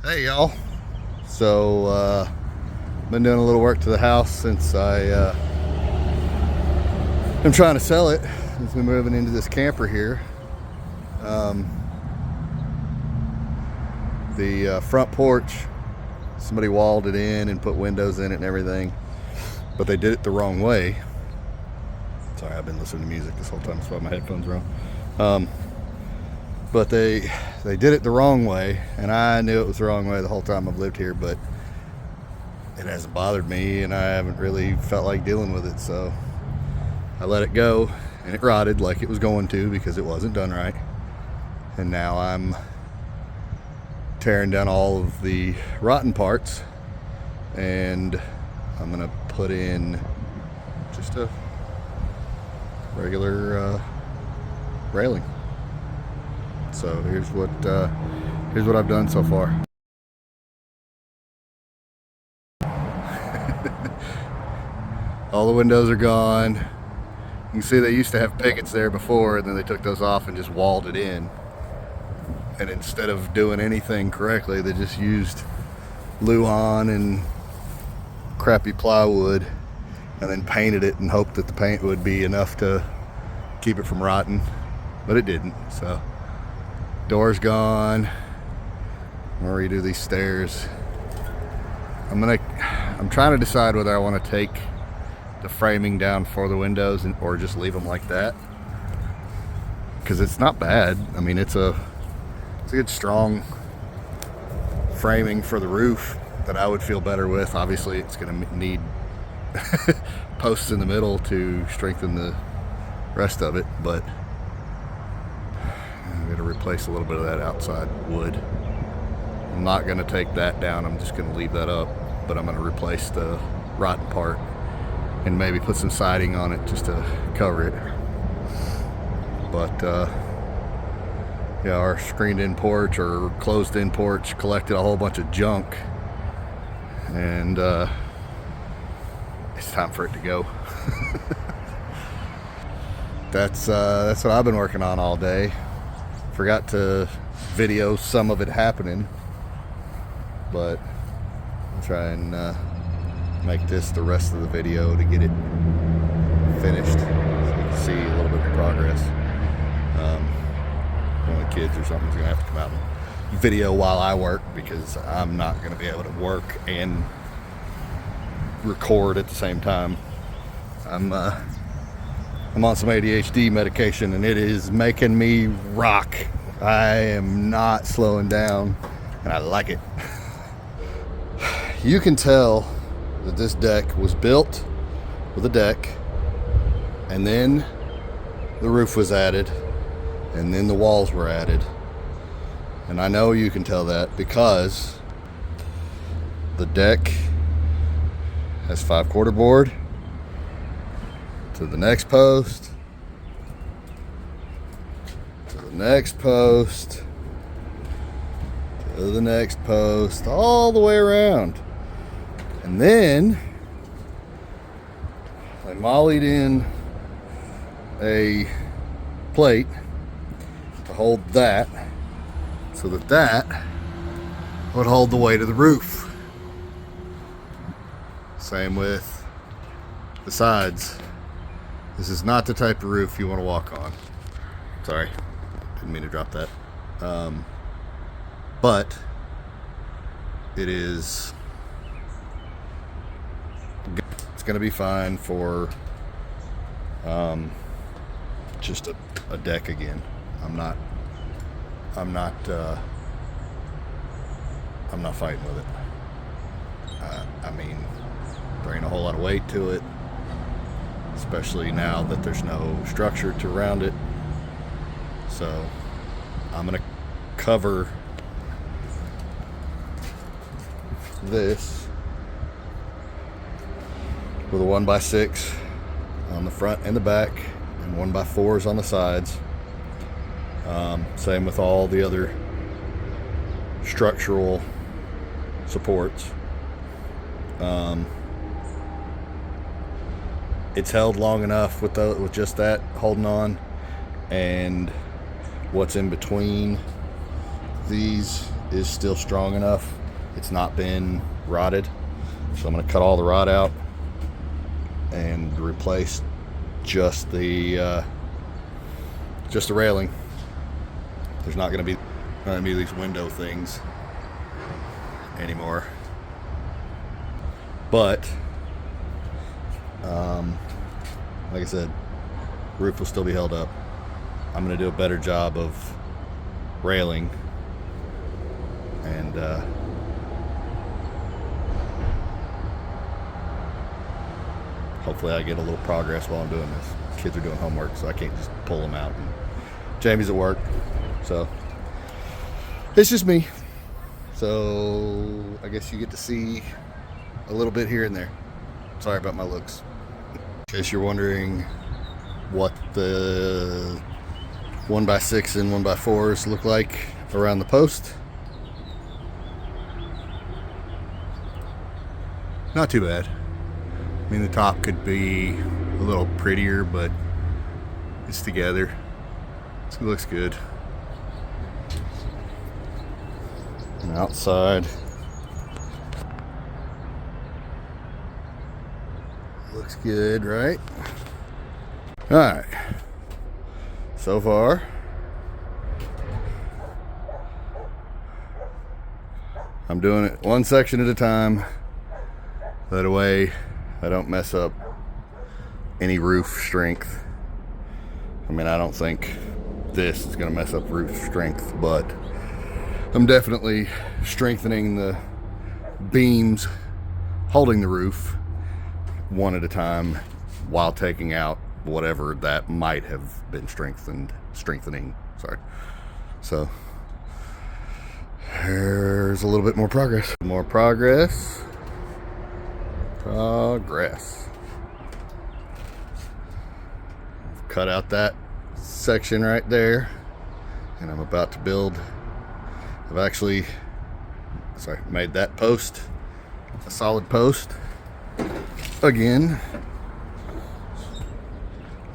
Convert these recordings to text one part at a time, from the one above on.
Hey y'all. So been doing a little work to the house since I'm trying to sell it. Since we're moving into this camper here. The front porch, somebody walled it in and put windows in it and everything, but they did it the wrong way. Sorry, I've been listening to music this whole time, that's why my headphones are on. But they did it the wrong way, and I knew it was the wrong way the whole time I've lived here, but it hasn't bothered me, and I haven't really felt like dealing with it, so I let it go, and it rotted like it was going to because it wasn't done right. And now I'm tearing down all of the rotten parts, and I'm gonna put in just a regular railing. So here's what I've done so far. All the windows are gone. You can see they used to have pickets there before, and then they took those off and just walled it in. And instead of doing anything correctly, they just used Luan and crappy plywood and then painted it and hoped that the paint would be enough to keep it from rotting, but it didn't. So door's gone. I'm gonna redo these stairs. I'm trying to decide whether I want to take the framing down for the windows or just leave them like that, because it's not bad. I mean, it's a good strong framing for the roof that I would feel better with. Obviously it's going to need posts in the middle to strengthen the rest of it, but I'm going to replace a little bit of that outside wood. I'm not going to take that down, I'm just going to leave that up, but I'm going to replace the rotten part and maybe put some siding on it just to cover it. But yeah, our screened-in porch or closed-in porch collected a whole bunch of junk, and it's time for it to go. That's what I've been working on all day. Forgot to video some of it happening, but I'll try and make this the rest of the video to get it finished, so you can see a little bit of progress. One of the kids or something's gonna have to come out and video while I work, because I'm not gonna be able to work and record at the same time. I'm on some ADHD medication, and it is making me rock. I am not slowing down, and I like it. You can tell that this deck was built with a deck, and then the roof was added, and then the walls were added. And I know you can tell that because the deck has 5/4 board to the next post, to the next post, to the next post, all the way around. And then I mollied in a plate to hold that, so that would hold the weight of the roof. Same with the sides. This is not the type of roof you want to walk on. Sorry, didn't mean to drop that. But it is, it's going to be fine for just a deck again. I'm not fighting with it. I mean, there ain't a whole lot of weight to it, especially now that there's no structure to round it. So I'm gonna cover this with a 1x6 on the front and the back, and 1x4s on the sides. Same with all the other structural supports. It's held long enough with just that holding on, and what's in between these is still strong enough. It's not been rotted. So I'm going to cut all the rot out and replace just the railing. There's not going to be these window things anymore. But like I said, roof will still be held up. I'm going to do a better job of railing, and hopefully I get a little progress while I'm doing this. Kids are doing homework, so I can't just pull them out. And Jamie's at work, so it's just me. So I guess you get to see a little bit here and there. Sorry about my looks. In case you're wondering what the 1x6 and 1x4s look like around the post, not too bad. I mean, the top could be a little prettier, but it's together. It looks good. And outside looks good, right? All right. So far, I'm doing it one section at a time. That way I don't mess up any roof strength. I mean, I don't think this is going to mess up roof strength, but I'm definitely strengthening the beams holding the roof one at a time while taking out whatever that might have been strengthening. Sorry. So there's a little bit more progress. Progress. Cut out that section right there, and I'm about to build. I've actually made that post a solid post again.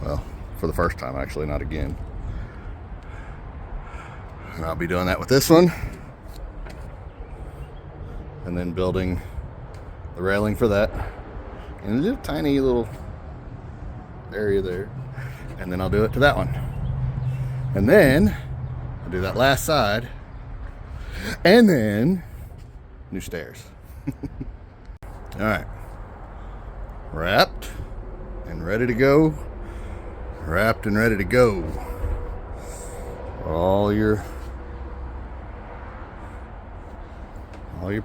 Well, for the first time, actually, not again. And I'll be doing that with this one, and then building the railing for that, and there's a tiny little area there, and then I'll do it to that one, and then I'll do that last side, and then new stairs. All right, wrapped and ready to go. Wrapped and ready to go. All your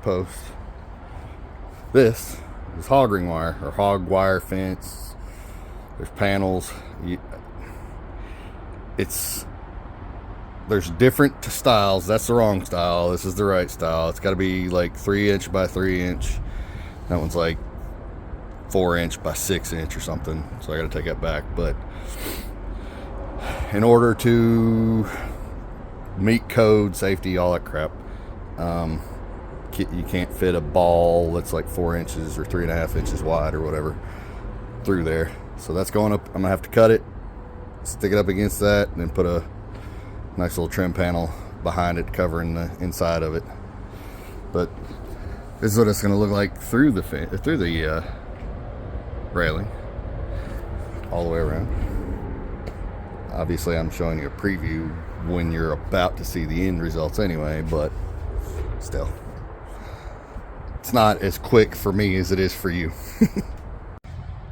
posts. This is hog ring wire or hog wire fence. There's panels. There's different styles. That's the wrong style. This is the right style. It's got to be like 3" by 3". That one's like 4" by 6" or something. So I got to take that back. But in order to meet code, safety, all that crap, you can't fit a ball that's like 4" or 3.5 inches wide or whatever through there. So that's going up. I'm gonna have to cut it, stick it up against that, and then put a nice little trim panel behind it covering the inside of it. But this is what it's gonna look like through the railing all the way around. Obviously I'm showing you a preview when you're about to see the end results anyway, but still, it's not as quick for me as it is for you.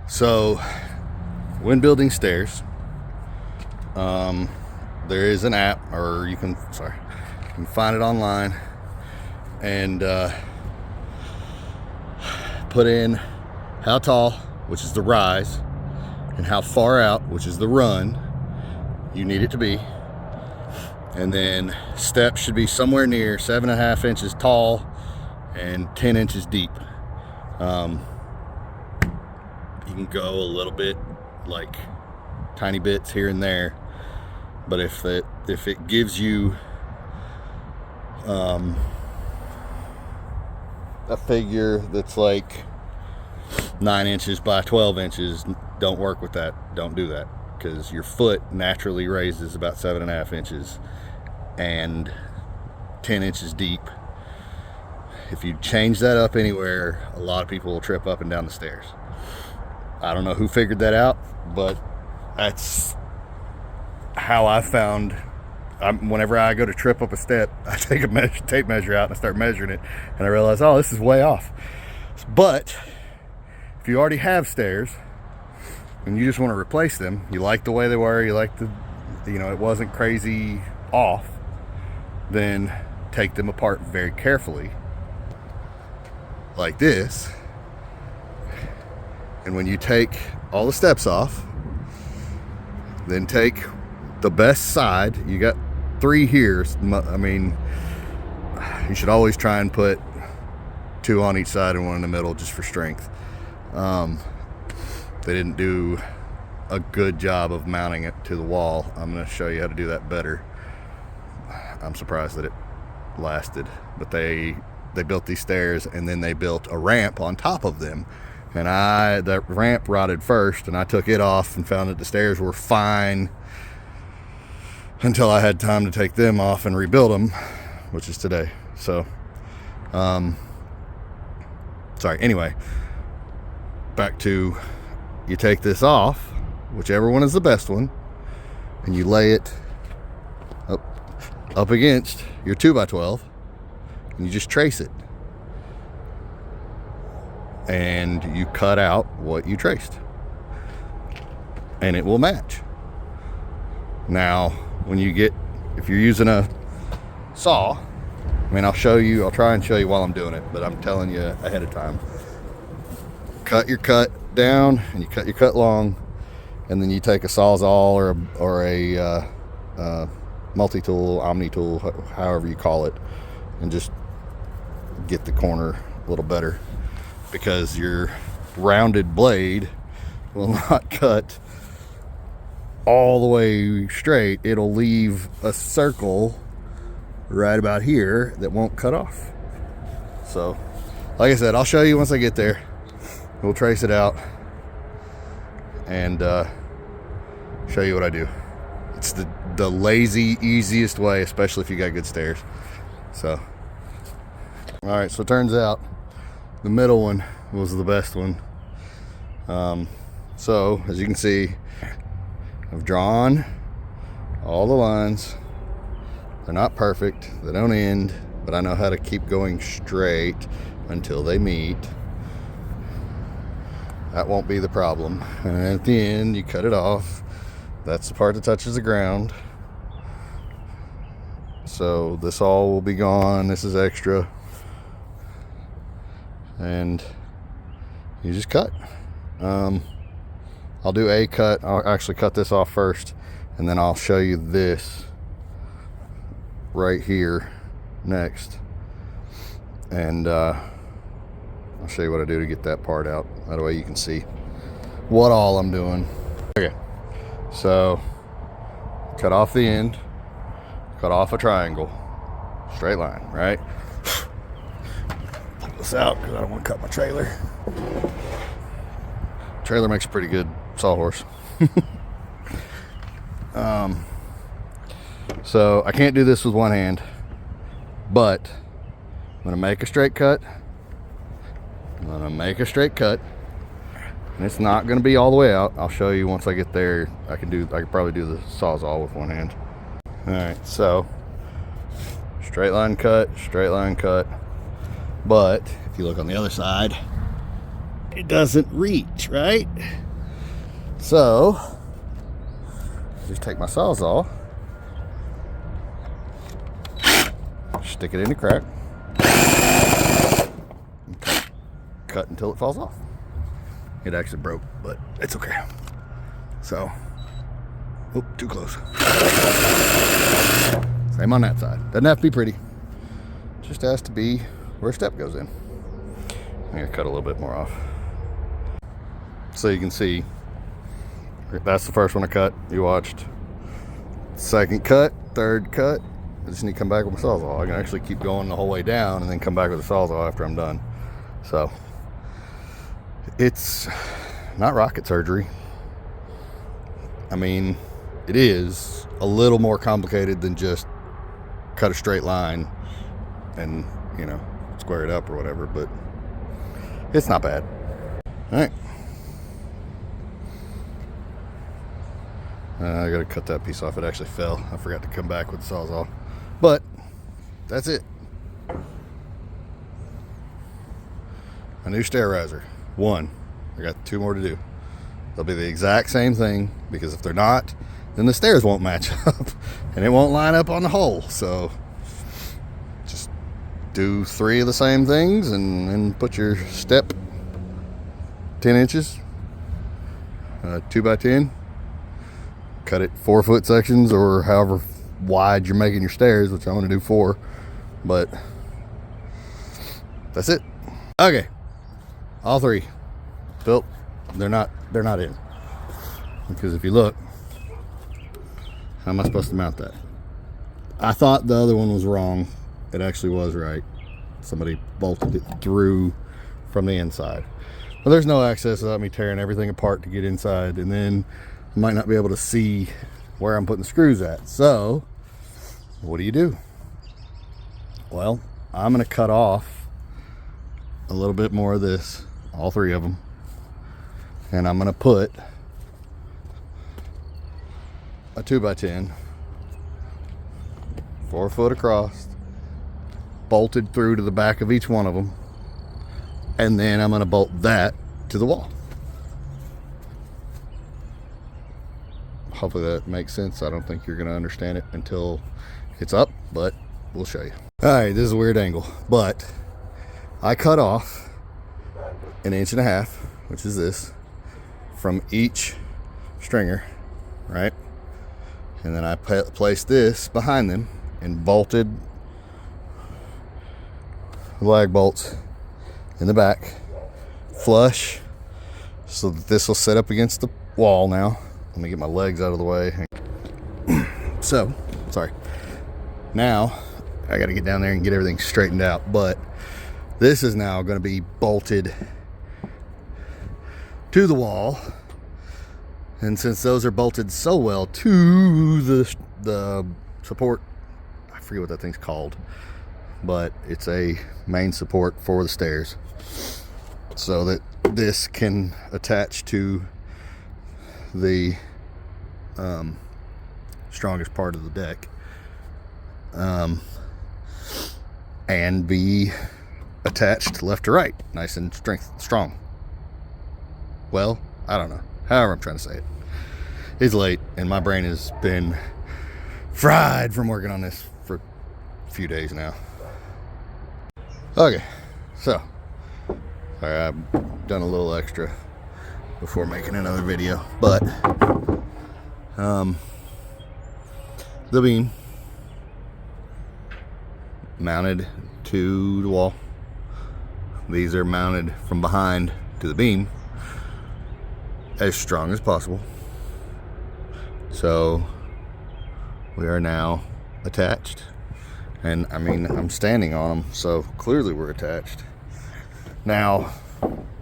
So when building stairs, there is an app, or you can find it online, and put in how tall, which is the rise, and how far out, which is the run, you need it to be. And then steps should be somewhere near 7.5 inches tall and 10 inches deep. You can go a little bit, like tiny bits here and there, but if it gives you a figure that's like 9 inches by 12 inches, don't work with that. Don't do that, because your foot naturally raises about 7.5 inches, and 10 inches deep if you change that up anywhere, a lot of people will trip up and down the stairs. I don't know who figured that out, but that's how I found. Whenever I go to trip up a step, I take a tape measure out and I start measuring it, and I realize, oh, this is way off. But if you already have stairs and you just want to replace them, you like the way they were, you like it wasn't crazy off, then take them apart very carefully, like this. And when you take all the steps off, then take the best side. You got 3 here. I mean, you should always try and put 2 on each side and 1 in the middle just for strength. They didn't do a good job of mounting it to the wall. I'm going to show you how to do that better. I'm surprised that it lasted, but they built these stairs and then they built a ramp on top of them, and the ramp rotted first, and I took it off and found that the stairs were fine until I had time to take them off and rebuild them, which is today. So anyway, back to, you take this off, whichever one is the best one, and you lay it up against your 2x12, and you just trace it, and you cut out what you traced, and it will match. Now, if you're using a saw, I mean, I'll try and show you while I'm doing it, but I'm telling you ahead of time. Cut your cut down, and you cut your cut long, and then you take a Sawzall or a multi-tool, omni-tool, however you call it, and just get the corner a little better, because your rounded blade will not cut all the way straight. It'll leave a circle right about here that won't cut off. So, like I said, I'll show you once I get there. We'll trace it out and show you what I do. It's the lazy, easiest way, especially if you got good stairs. So, all right, so it turns out the middle one was the best one. So, as you can see, I've drawn all the lines. They're not perfect, they don't end, but I know how to keep going straight until they meet. That won't be the problem. And at the end, you cut it off. That's the part that touches the ground. So this all will be gone. This is extra. And you just cut. I'll do a cut. I'll actually cut this off first, and then I'll show you this right here next. And I'll show you what I do to get that part out. That way you can see what all I'm doing. Okay, so cut off the end, cut off a triangle, straight line, right? Pull this out because I don't want to cut my trailer. Trailer makes a pretty good sawhorse. So I can't do this with one hand, but I'm gonna make a straight cut. And it's not gonna be all the way out. I'll show you once I get there. I can probably do the Sawzall with one hand. All right, so straight line cut. But if you look on the other side, it doesn't reach, right? So just take my Sawzall, stick it in the crack, and cut until it falls off. It actually broke, but it's okay. So, oop, too close. Same on that side. Doesn't have to be pretty. Just has to be where a step goes in. I'm gonna cut a little bit more off. So you can see, that's the first one I cut, you watched. Second cut, third cut. I just need to come back with my Sawzall. I can actually keep going the whole way down and then come back with the Sawzall after I'm done. So, it's not rocket surgery. I mean, it is a little more complicated than just cut a straight line and, square it up or whatever, but it's not bad. All right. I gotta cut that piece off. It actually fell. I forgot to come back with the Sawzall. But that's it. A new stair riser. One. I got 2 more to do. They'll be the exact same thing, because if they're not, then the stairs won't match up and it won't line up on the hole. So just do 3 of the same things and then put your step 10 inches, 2 by 10. Cut it 4-foot sections or however wide you're making your stairs, which I'm going to do 4. But that's it. Okay, all 3 built. They're not in, because if you look, how am I supposed to mount that? I thought the other one was wrong. It actually was right. Somebody bolted it through from the inside. Well, there's no access without me tearing everything apart to get inside, and then I might not be able to see where I'm putting the screws at. So what do? Well, I'm going to cut off a little bit more of this, all 3 of them, and I'm going to put a 2 by 10, 4 foot across, bolted through to the back of each one of them, and then I'm going to bolt that to the wall. Hopefully that makes sense. I don't think you're going to understand it until it's up, but we'll show you. All right, this is a weird angle, but I cut off 1.5 inches, which is this, from each stringer, right? And then I placed this behind them and bolted the lag bolts in the back flush, so that this will set up against the wall now. Let me get my legs out of the way. So, sorry. Now, I got to get down there and get everything straightened out. But this is now going to be bolted to the wall. And since those are bolted so well to the support, I forget what that thing's called, but it's a main support for the stairs, so that this can attach to the strongest part of the deck, and be attached left to right, nice and strong. Well, I don't know, however I'm trying to say it. It's late and my brain has been fried from working on this for a few days now. Okay, so sorry, I've done a little extra before making another video, but the beam mounted to the wall. These are mounted from behind to the beam as strong as possible. So we are now attached, and I mean, I'm standing on them, so clearly we're attached. Now,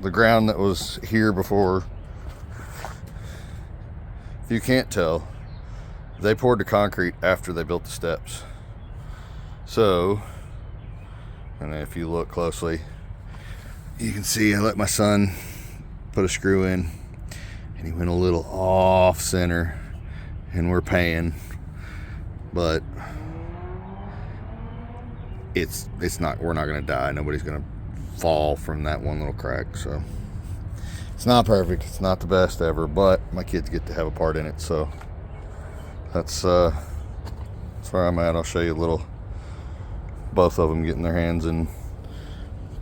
the ground that was here before, if you can't tell, they poured the concrete after they built the steps. So, and if you look closely, you can see I let my son put a screw in, and he went a little off center, and we're paying, but it's not, we're not gonna die. Nobody's gonna fall from that one little crack. So it's not perfect, it's not the best ever, but my kids get to have a part in it, so that's where I'm at. I'll show you a little, both of them getting their hands in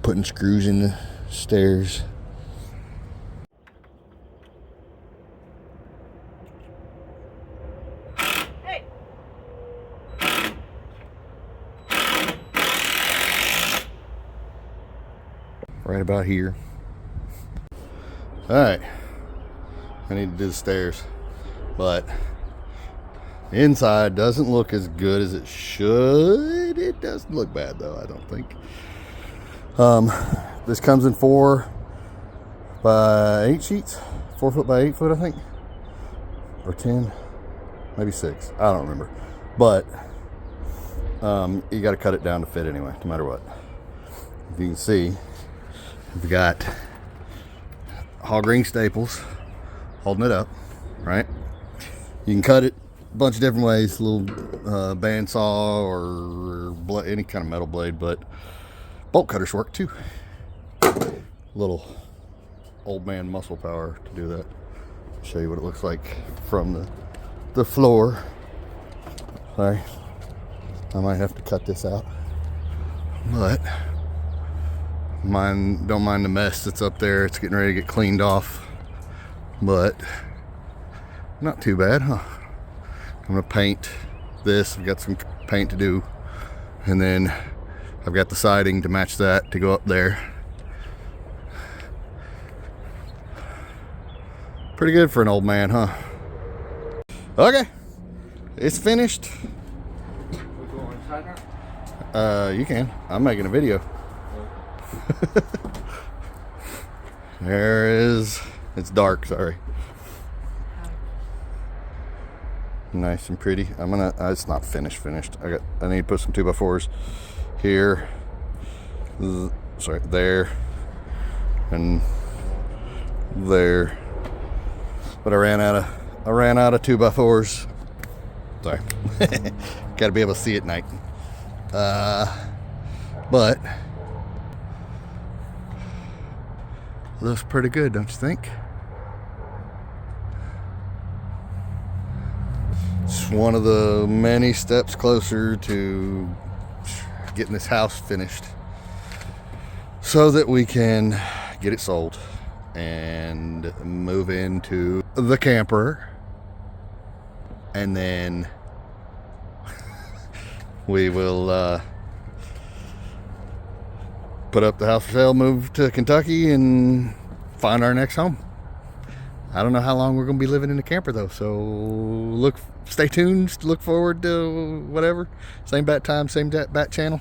putting screws in the stairs. Right about here. All right, I need to do the stairs, but the inside doesn't look as good as it should. It doesn't look bad though, I don't think. This comes in 4 by 8 sheets, 4 foot by 8 foot, I think, or 10, maybe 6. I don't remember, but you got to cut it down to fit anyway, no matter what. If you can see, we've got hog ring staples holding it up, right? You can cut it a bunch of different ways, a little bandsaw or any kind of metal blade, but bolt cutters work too. Little old man muscle power to do that. I'll show you what it looks like from the floor. Sorry, I might have to cut this out, but don't mind the mess that's up there. It's getting ready to get cleaned off, but not too bad, huh? I'm gonna paint this. I've got some paint to do, and then I've got the siding to match that to go up there. Pretty good for an old man, huh? Okay, it's finished. We go inside now? You can. I'm making a video. It's dark, sorry. Nice and pretty. It's not finished. I need to put some 2x4s here, sorry, there, and there. But I ran out of 2x4s. Sorry. Got to be able to see at night. But looks pretty good, don't you think? It's one of the many steps closer to getting this house finished so that we can get it sold and move into the camper, and then we will put up the house for sale, move to Kentucky, and find our next home. I don't know how long we're going to be living in the camper though, so stay tuned, look forward to whatever. Same bat time, same bat channel.